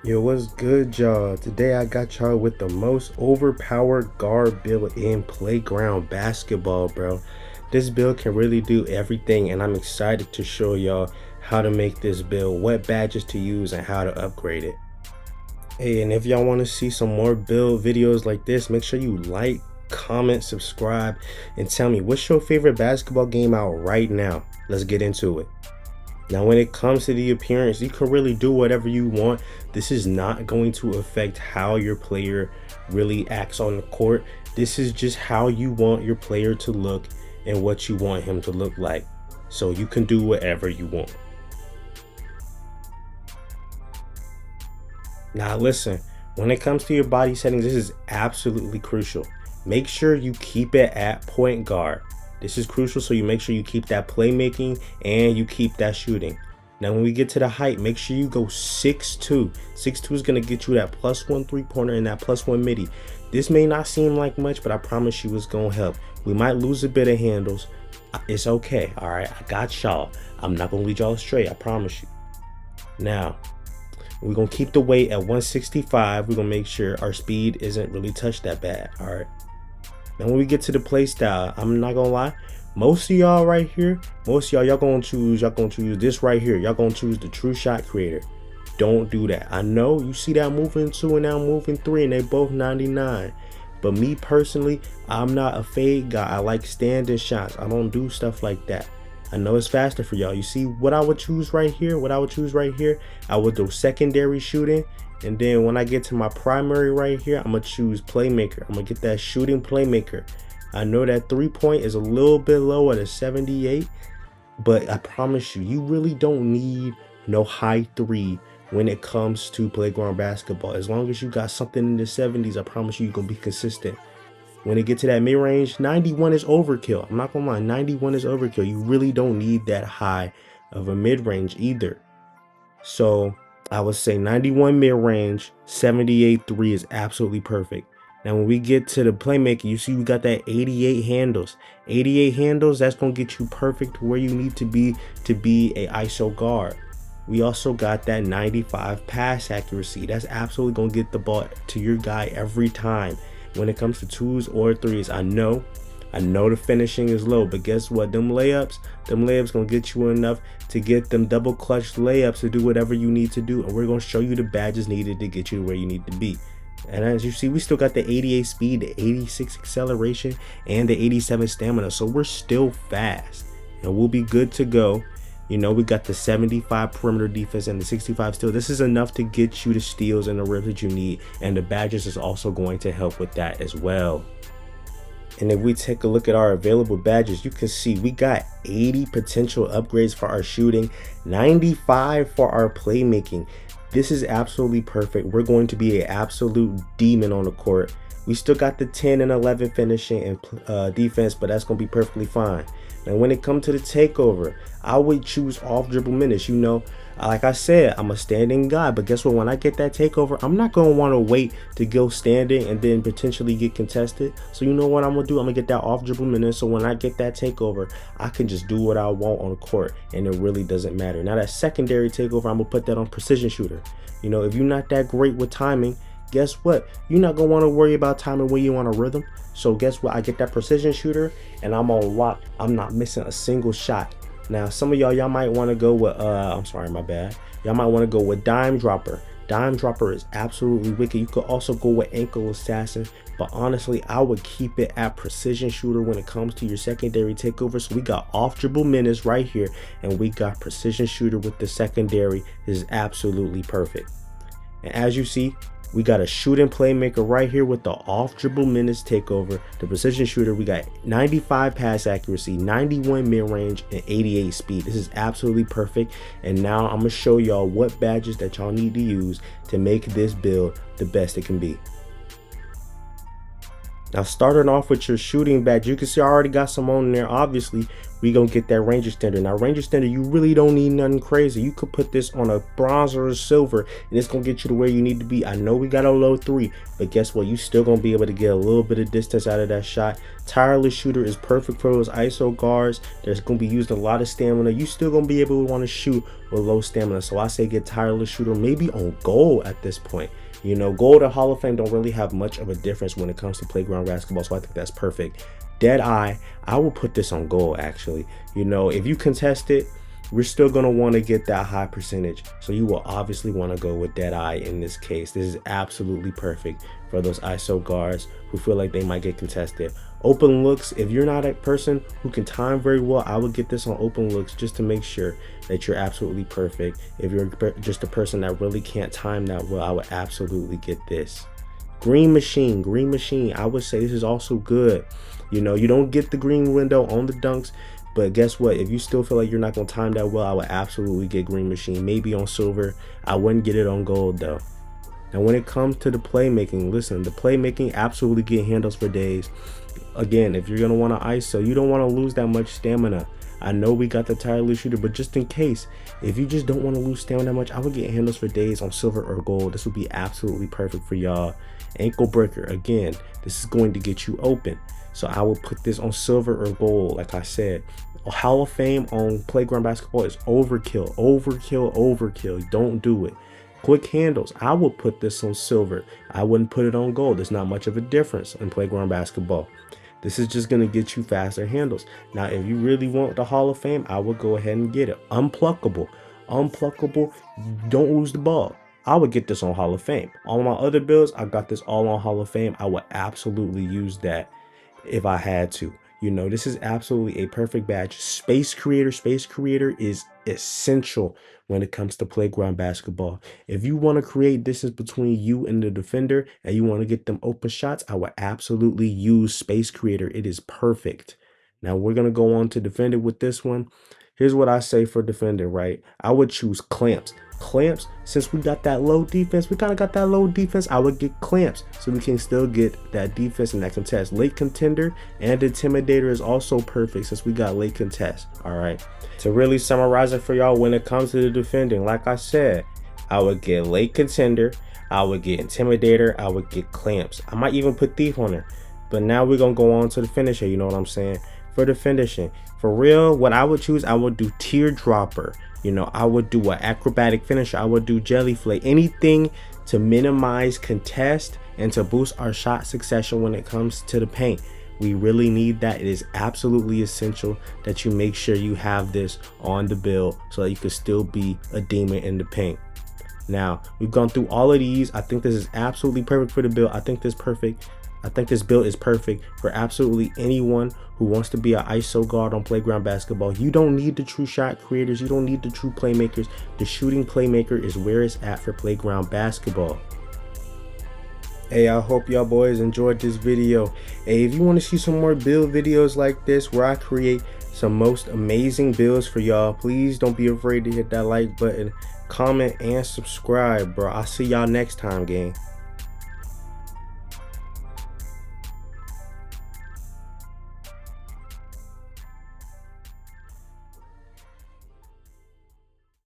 Yo, what's good, y'all? Today I got y'all with the most overpowered guard build in playground basketball, bro. This build can really do everything, and I'm excited to show y'all how to make this build, what badges to use, and how to upgrade it. Hey, and if y'all want to see some more build videos like this, make sure you like, comment, subscribe, and tell me what's your favorite basketball game out right now. Let's get into it. Now, when it comes to the appearance, you can really do whatever you want. This is not going to affect how your player really acts on the court. This is just how you want your player to look and what you want him to look like. So you can do whatever you want. Now, listen, when it comes to your body settings, this is absolutely crucial. Make sure you keep it at point guard. This is crucial, so you make sure you keep that playmaking and you keep that shooting. Now, when we get to the height, make sure you go 6'2". 6'2" is going to get you that +1 3-pointer and that +1 midi. This may not seem like much, but I promise you it's going to help. We might lose a bit of handles. It's okay, all right? I got y'all. I'm not going to lead y'all astray, I promise you. Now, we're going to keep the weight at 165. We're going to make sure our speed isn't really touched that bad, all right? Now, when we get to the play style, I'm not gonna lie, most of y'all right here, y'all gonna choose this right here. Y'all gonna choose the true shot creator. Don't do that. I know you see that moving 2 and now moving 3, and they both 99. But me personally, I'm not a fade guy. I like standing shots. I don't do stuff like that. I know it's faster for y'all. You see what I would choose right here? I would do secondary shooting. And then when I get to my primary right here, I'm going to choose playmaker. I'm going to get that shooting playmaker. I know that 3-point is a little bit low at a 78, but I promise you, you really don't need no high 3 when it comes to playground basketball. As long as you got something in the 70s, I promise you, you're going to be consistent. When it get to that mid-range, 91 is overkill. I'm not going to lie, 91 is overkill. You really don't need that high of a mid-range either. So I would say 91 mid-range, 78 3 is absolutely perfect. Now, when we get to the playmaking, you see we got that 88 handles. 88 handles, that's going to get you perfect where you need to be a ISO guard. We also got that 95 pass accuracy. That's absolutely going to get the ball to your guy every time. When it comes to 2s or 3s, I know the finishing is low, but guess what? Them layups gonna get you enough to get them double clutch layups to do whatever you need to do. And we're gonna show you the badges needed to get you where you need to be. And as you see, we still got the 88 speed, the 86 acceleration, and the 87 stamina. So we're still fast and we'll be good to go. You know, we got the 75 perimeter defense and the 65 steal. This is enough to get you the steals and the rips that you need. And the badges is also going to help with that as well. And if we take a look at our available badges, you can see we got 80 potential upgrades for our shooting, 95 for our playmaking. This is absolutely perfect. We're going to be an absolute demon on the court. We still got the 10 and 11 finishing and defense, but that's going to be perfectly fine. And when it comes to the takeover, I would choose off dribble minutes. You know, like I said, I'm a standing guy, but guess what? When I get that takeover, I'm not going to want to wait to go standing and then potentially get contested. So you know what I'm going to do? I'm going to get that off dribble minute. So when I get that takeover, I can just do what I want on the court and it really doesn't matter. Now that secondary takeover, I'm going to put that on precision shooter. You know, if you're not that great with timing, guess what? You're not going to want to worry about timing when you want a rhythm. So guess what? I get that precision shooter and I'm on lock. I'm not missing a single shot. Now, some of y'all might want to go with, I'm sorry, my bad. Y'all might want to go with dime dropper. Dime dropper is absolutely wicked. You could also go with ankle assassin, but honestly, I would keep it at precision shooter when it comes to your secondary takeover. So we got off dribble minutes right here, and we got precision shooter with the secondary. This is absolutely perfect. And as you see, we got a shooting playmaker right here with the off dribble minutes takeover. The precision shooter, we got 95 pass accuracy, 91 mid-range, and 88 speed. This is absolutely perfect. And now I'm gonna show y'all what badges that y'all need to use to make this build the best it can be. Now, starting off with your shooting badge, you can see I already got some on there. Obviously, we gonna get that Ranger Standard. Now Ranger Standard, you really don't need nothing crazy. You could put this on a bronze or a silver and it's gonna get you to where you need to be. I know we got a low 3, but guess what? You still gonna be able to get a little bit of distance out of that shot. Tireless Shooter is perfect for those ISO guards. There's gonna be used a lot of stamina. You still gonna be able to want to shoot with low stamina. So I say get Tireless Shooter maybe on gold at this point. You know, gold or Hall of Fame don't really have much of a difference when it comes to playground basketball, so I think that's perfect. Dead Eye, I will put this on gold actually. You know, if you contest it, we're still going to want to get that high percentage. So you will obviously want to go with Dead Eye in this case. This is absolutely perfect for those ISO guards who feel like they might get contested. Open looks, if you're not a person who can time very well, I would get this on open looks just to make sure that you're absolutely perfect. If you're just a person that really can't time that well, I would absolutely get this. Green Machine, I would say this is also good. You know, you don't get the green window on the dunks, but guess what? If you still feel like you're not going to time that well, I would absolutely get Green Machine. Maybe on silver. I wouldn't get it on gold though. Now when it comes to the playmaking, listen, the playmaking, absolutely get handles for days. Again, if you're going to want to ISO, you don't want to lose that much stamina. I know we got the Tireless Shooter, but just in case, if you just don't want to lose stamina that much, I would get handles for days on silver or gold. This would be absolutely perfect for y'all. Ankle breaker, again, this is going to get you open. So I will put this on silver or gold. Like I said, Hall of Fame on playground basketball is overkill, overkill. Don't do it. Quick handles, I will put this on silver. I wouldn't put it on gold. There's not much of a difference in playground basketball. This is just going to get you faster handles. Now, if you really want the Hall of Fame, I would go ahead and get it. Unpluckable, don't lose the ball. I would get this on Hall of Fame. On my other builds, I got this all on Hall of Fame. I would absolutely use that if I had to. You know, this is absolutely a perfect badge. Space Creator is essential when it comes to playground basketball. If you want to create distance between you and the defender and you want to get them open shots, I would absolutely use Space Creator. It is perfect. Now we're going to go on to defender with this one. Here's what I say for defender, right? I would choose clamps. Clamps, since we got that low defense, I would get clamps so we can still get that defense and that contest. Late contender and intimidator is also perfect since we got late contest. All right, to really summarize it for y'all, when it comes to the defending, like I said, I would get late contender, I would get intimidator, I would get clamps. I might even put thief on there. But now we're gonna go on to the finisher. You know what I'm saying? For the finishing, for real, what I would choose, I would do teardropper. You know, I would do an acrobatic finisher. I would do jelly flake. Anything to minimize contest and to boost our shot succession when it comes to the paint. We really need that. It is absolutely essential that you make sure you have this on the build so that you can still be a demon in the paint. Now, we've gone through all of these. I think this is absolutely perfect for the build. I think this build is perfect for absolutely anyone who wants to be an ISO guard on playground basketball. You don't need the true shot creators. You don't need the true playmakers. The shooting playmaker is where it's at for playground basketball. Hey, I hope y'all boys enjoyed this video. Hey, if you want to see some more build videos like this where I create some most amazing builds for y'all, please don't be afraid to hit that like button, comment, and subscribe, bro. I'll see y'all next time, gang.